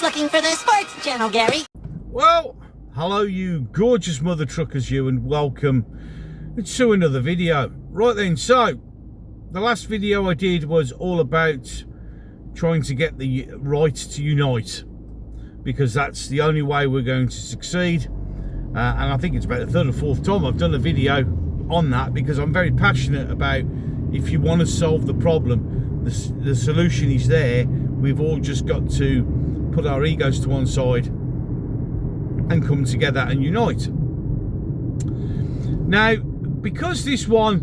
looking for the sports channel, Gary. Well, hello you gorgeous mother truckers, you, and welcome to another video. Right then, so the last video I did was all about trying to get the right to unite, because that's the only way we're going to succeed. And I think it's about the third or fourth time I've done a video on that, because I'm very passionate about, if you want to solve the problem, the solution is there. We've all just got to put our egos to one side and come together and unite. Now, because this one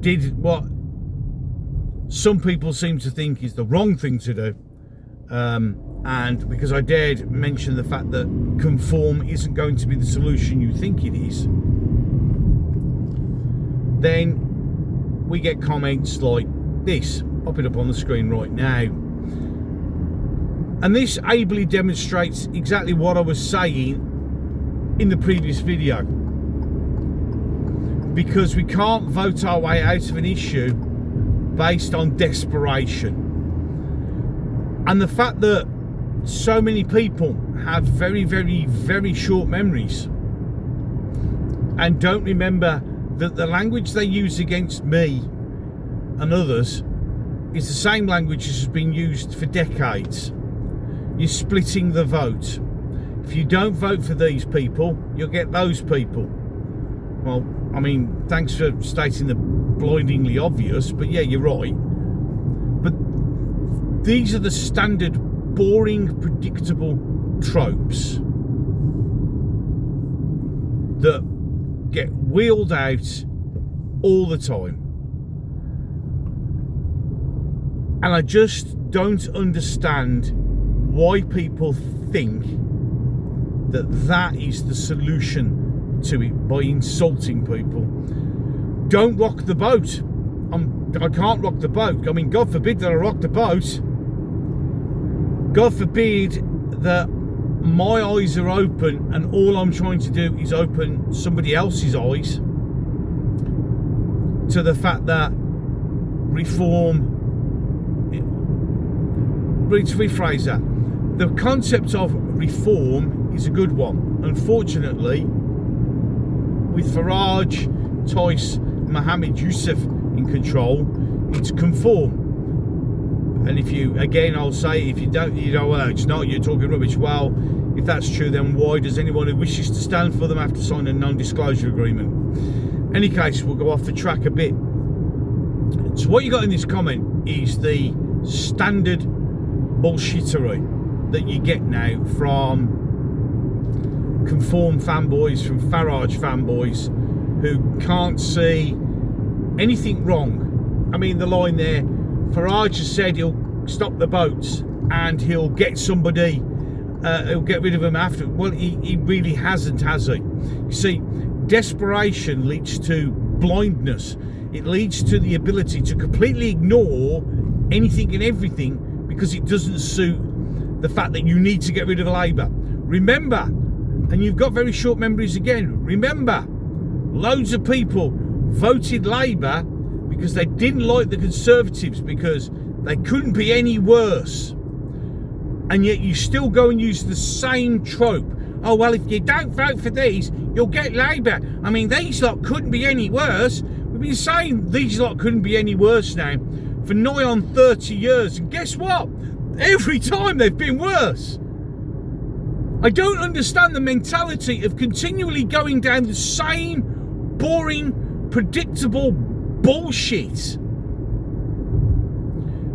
did what some people seem to think is the wrong thing to do, and because I dared mention the fact that conform isn't going to be the solution you think it is, then we get comments like this. Pop it up on the screen right now. And this ably demonstrates exactly what I was saying in the previous video. Because we can't vote our way out of an issue based on desperation. And the fact that so many people have very, very, very short memories and don't remember that the language they use against me and others is the same language that has been used for decades. You're splitting the vote. If you don't vote for these people, you'll get those people. Well, I mean, thanks for stating the blindingly obvious, but yeah, you're right. But these are the standard, boring, predictable tropes that get wheeled out all the time. And I just don't understand why people think that that is the solution to it, by insulting people. Don't rock the boat. I can't rock the boat. I mean, God forbid that I rock the boat. God forbid that my eyes are open and all I'm trying to do is open somebody else's eyes to the fact that reform, let's rephrase that. The concept of reform is a good one. Unfortunately, with Farage, Tice, Mohammed Yusuf in control, it's conform. And if you, again, I'll say, if you don't, well, it's not, you're talking rubbish. Well, if that's true, then why does anyone who wishes to stand for them have to sign a non-disclosure agreement? In any case, we'll go off the track a bit. So what you got in this comment is the standard bullshittery that you get now from conform fanboys, from Farage fanboys, who can't see anything wrong. I mean, the line there, Farage has said he'll stop the boats and he'll get somebody, he'll get rid of them after. Well, he really hasn't, has he? You see, desperation leads to blindness. It leads to the ability to completely ignore anything and everything because it doesn't suit the fact that you need to get rid of Labour. Remember, and you've got very short memories again, remember, loads of people voted Labour because they didn't like the Conservatives, because they couldn't be any worse. And yet you still go and use the same trope. Oh, well, if you don't vote for these, you'll get Labour. I mean, these lot couldn't be any worse. We've been saying these lot couldn't be any worse now for nigh on 30 years. And guess what? Every time they've been worse. I don't understand the mentality of continually going down the same boring, predictable bullshit.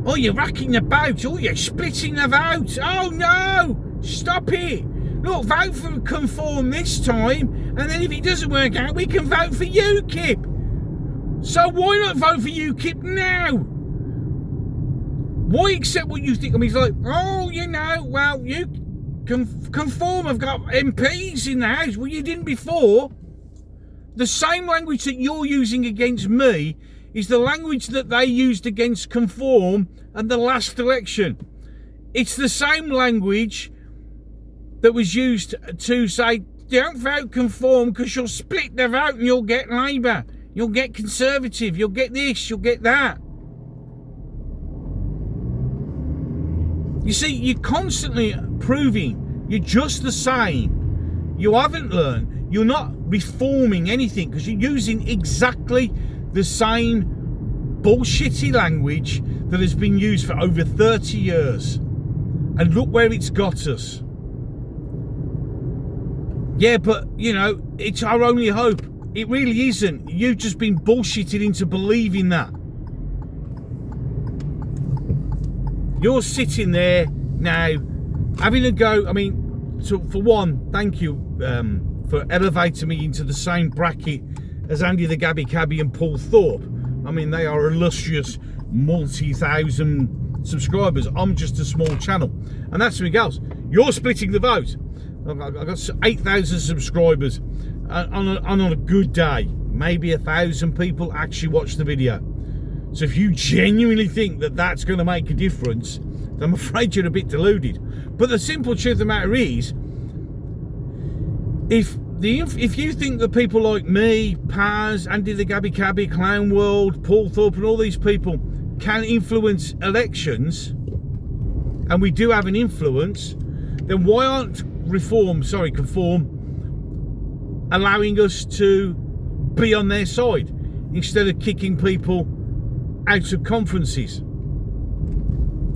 Oh, you're racking the boat. Oh, you're splitting the vote. Oh, no. Stop it. Look, vote for conform this time, and then if it doesn't work out, we can vote for UKIP. So why not vote for UKIP now? Why accept what you think? I mean, it's like, oh, you know, well, you conform have got MPs in the House. Well, you didn't before. The same language that you're using against me is the language that they used against conform at the last election. It's the same language that was used to say, don't vote conform because you'll split the vote and you'll get Labour, you'll get Conservative, you'll get this, you'll get that. You see, you're constantly proving you're just the same. You haven't learned. You're not reforming anything because you're using exactly the same bullshitty language that has been used for over 30 years. And look where it's got us. Yeah, but, you know, it's our only hope. It really isn't. You've just been bullshitted into believing that. You're sitting there now having a go. I mean, for one, thank you for elevating me into the same bracket as Andy the Gabby Cabby and Paul Thorpe. I mean, they are illustrious multi-thousand subscribers. I'm just a small channel. And that's something else. You're splitting the vote. I've got 8,000 subscribers. On a good day, maybe 1,000 people actually watch the video. So if you genuinely think that that's going to make a difference, then I'm afraid you're a bit deluded. But the simple truth of the matter is, if you think that people like me, Paz, Andy the Gabby Cabby, Clown World, Paul Thorpe and all these people can influence elections, and we do have an influence, then why aren't conform allowing us to be on their side instead of kicking people out of conferences?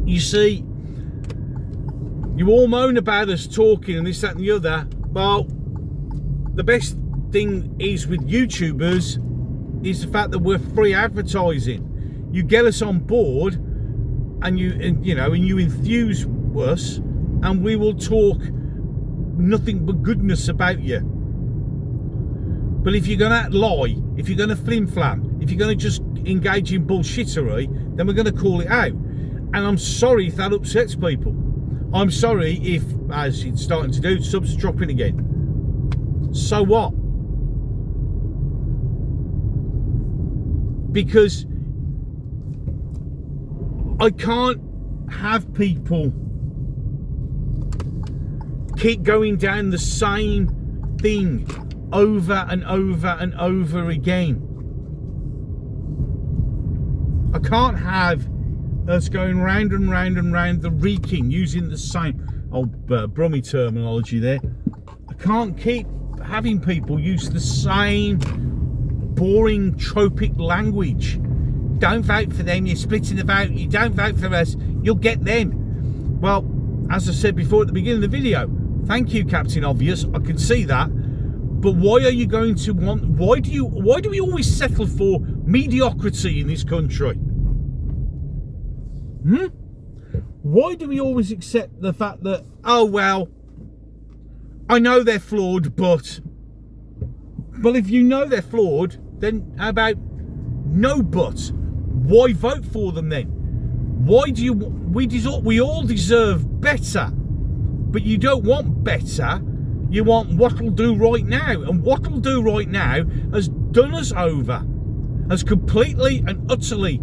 You see, you all moan about us talking and this, that and the other. Well, the best thing is with YouTubers is the fact that we're free advertising. You get us on board and you enthuse us, and we will talk nothing but goodness about you. But if you're going to lie, if you're going to flim-flam, if you're going to just engage in bullshittery, then we're going to call it out. And I'm sorry if that upsets people. I'm sorry if, as it's starting to do, subs are dropping again. So what? Because I can't have people keep going down the same thing over and over and over again. I can't have us going round and round and round the reeking using the same old Brummy terminology there. I can't keep having people use the same boring tropic language. Don't vote for them, you're splitting the vote. You don't vote for us, you'll get them. Well, as I said before at the beginning of the video, thank you, Captain Obvious, I can see that. But why are you going to want, why do we always settle for mediocrity in this country? Why do we always accept the fact that, oh well, I know they're flawed, but well, if you know they're flawed, then how about no but? Why vote for them then? Why do you, we all deserve better, but you don't want better, you want what'll do right now. And what'll do right now has done us over, has completely and utterly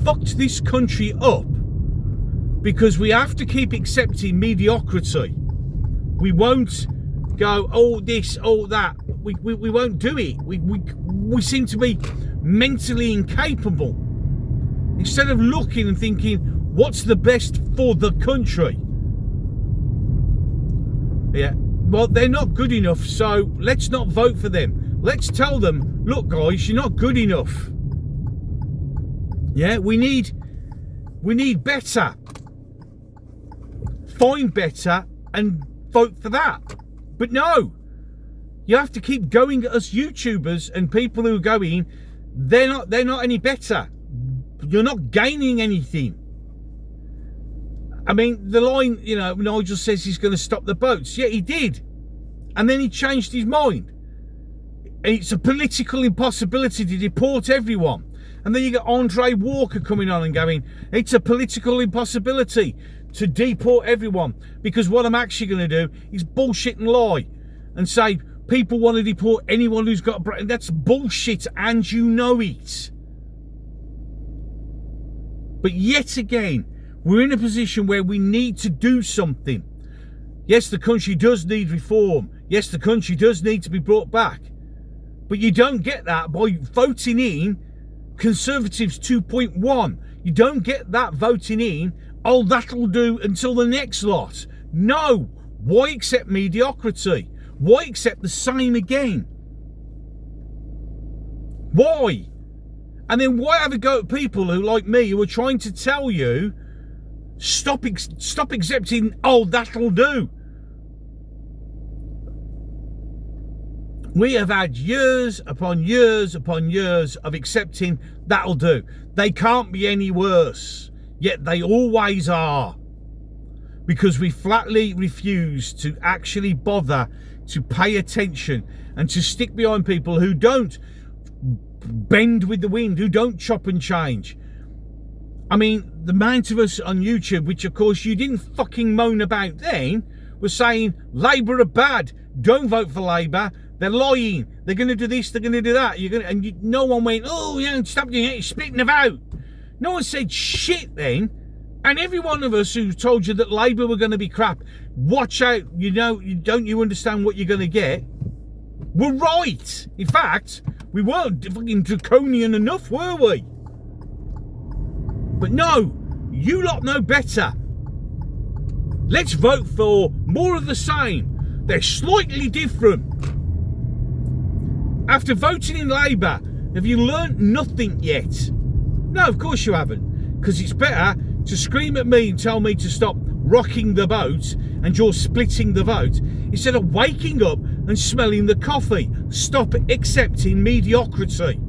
fucked this country up, because we have to keep accepting mediocrity. We won't go, oh this, oh that. We won't do it. We seem to be mentally incapable. Instead of looking and thinking, what's the best for the country? Yeah, well, they're not good enough, so let's not vote for them. Let's tell them, look guys, you're not good enough. Yeah, we need better. Find better and vote for that. But no, you have to keep going at us YouTubers and people who are going, they're not any better. You're not gaining anything. I mean, the line, you know, Nigel says he's going to stop the boats. Yeah, he did. And then he changed his mind. And it's a political impossibility to deport everyone. And then you get Andre Walker coming on and going, it's a political impossibility to deport everyone. Because what I'm actually going to do is bullshit and lie and say people want to deport anyone who's got a brain. That's bullshit, and you know it. But yet again, we're in a position where we need to do something. Yes, the country does need reform. Yes, the country does need to be brought back. But you don't get that by voting in Conservatives 2.1. You don't get that voting in oh, that'll do until the next lot. No. Why accept mediocrity? Why accept the same again? Why? And then why have a go at people who, like me, who are trying to tell you, stop accepting, oh, that'll do. We have had years upon years upon years of accepting that'll do. They can't be any worse, yet they always are. Because we flatly refuse to actually bother to pay attention and to stick behind people who don't bend with the wind, who don't chop and change. I mean, the amount of us on YouTube, which of course you didn't fucking moan about then, was saying Labour are bad, don't vote for Labour, they're lying, they're going to do this, they're going to do that, no one went, oh, yeah, stop doing it, splitting the vote. No one said shit then. And every one of us who told you that Labour were going to be crap, watch out, don't you understand what you're going to get? We're right. In fact, we weren't fucking draconian enough, were we? But no, you lot know better. Let's vote for more of the same. They're slightly different. After voting in Labour, have you learnt nothing yet? No, of course you haven't. Because it's better to scream at me and tell me to stop rocking the boat and you're splitting the vote instead of waking up and smelling the coffee. Stop accepting mediocrity.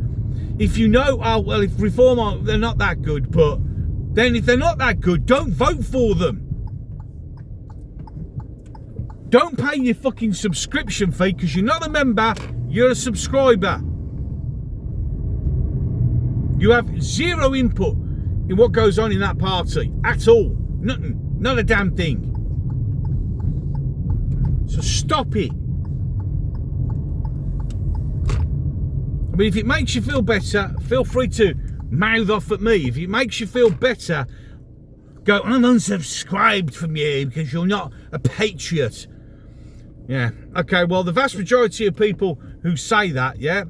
If you know, oh, well, if Reform are, they're not that good, but then if they're not that good, don't vote for them. Don't pay your fucking subscription fee because you're not a member, you're a subscriber. You have zero input in what goes on in that party at all. Nothing. Not a damn thing. So stop it. I mean, if it makes you feel better, feel free to mouth off at me. If it makes you feel better, go, I'm unsubscribed from you because you're not a patriot. Yeah. Okay, well, the vast majority of people who say that, yeah,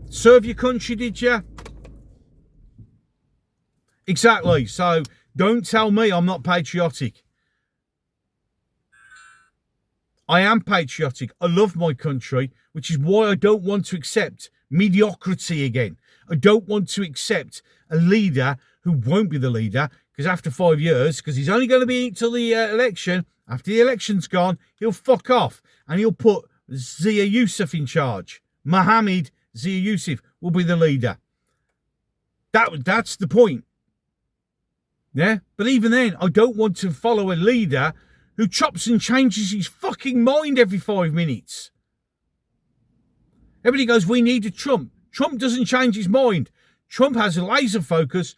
serve your country, did you? Exactly. So don't tell me I'm not patriotic. I am patriotic. I love my country, which is why I don't want to accept mediocrity again. I don't want to accept a leader who won't be the leader, because after 5 years, because he's only going to be till the election, after the election's gone, he'll fuck off and he'll put Zia Yusuf in charge. Mohammed Zia Yusuf will be the leader. That's the point. Yeah, but even then, I don't want to follow a leader who chops and changes his fucking mind every 5 minutes. Everybody goes, we need a Trump. Trump doesn't change his mind. Trump has a laser focus,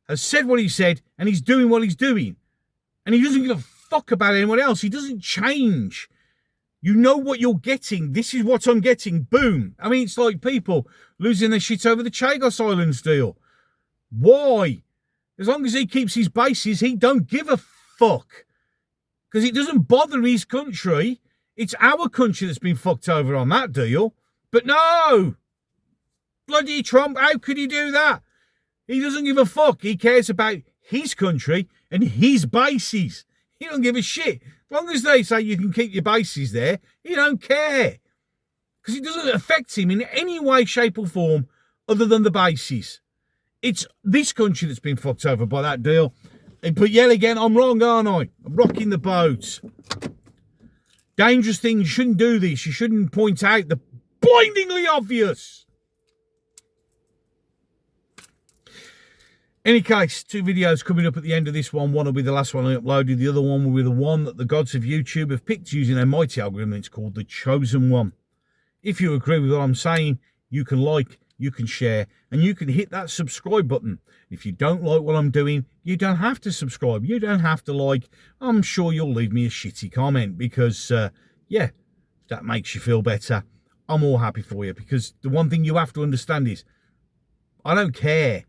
has said what he said, and he's doing what he's doing. And he doesn't give a fuck about anyone else. He doesn't change. You know what you're getting. This is what I'm getting. Boom. I mean, it's like people losing their shit over the Chagos Islands deal. Why? As long as he keeps his bases, he don't give a fuck. Because it doesn't bother his country. It's our country that's been fucked over on that deal. But no! Bloody Trump, how could he do that? He doesn't give a fuck. He cares about his country and his bases. He don't give a shit. As long as they say you can keep your bases there, he don't care. Because it doesn't affect him in any way, shape or form other than the bases. It's this country that's been fucked over by that deal. But yet again, I'm wrong, aren't I? I'm rocking the boat. Dangerous thing, you shouldn't do this. You shouldn't point out the blindingly obvious. Any case, 2 videos coming up at the end of this one. One will be the last one I uploaded. The other one will be the one that the gods of YouTube have picked using their mighty algorithm. It's called The Chosen One. If you agree with what I'm saying, you can like, you can share, and you can hit that subscribe button. If you don't like what I'm doing, you don't have to subscribe. You don't have to like. I'm sure you'll leave me a shitty comment because, yeah, that makes you feel better. I'm all happy for you because the one thing you have to understand is I don't care.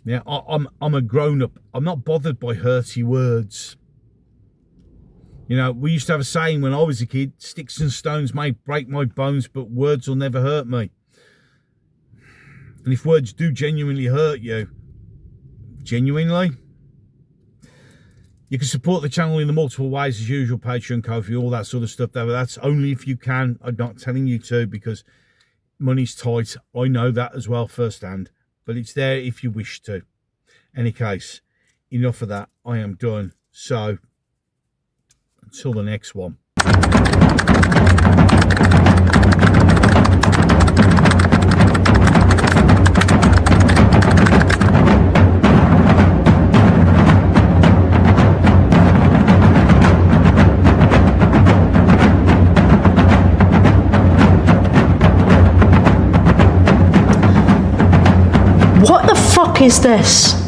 Yeah, I'm a grown-up. I'm not bothered by hurty words. You know, we used to have a saying when I was a kid, sticks and stones may break my bones, but words will never hurt me. And if words do genuinely hurt you, genuinely, You can support the channel in the multiple ways as usual, Patreon, Ko-fi, all that sort of stuff there. But that's only if you can. I'm not telling you to, because money's tight. I know that as well firsthand. But it's there if you wish to. Any case, enough of that. I am done. So, until the next one. What the fuck is this?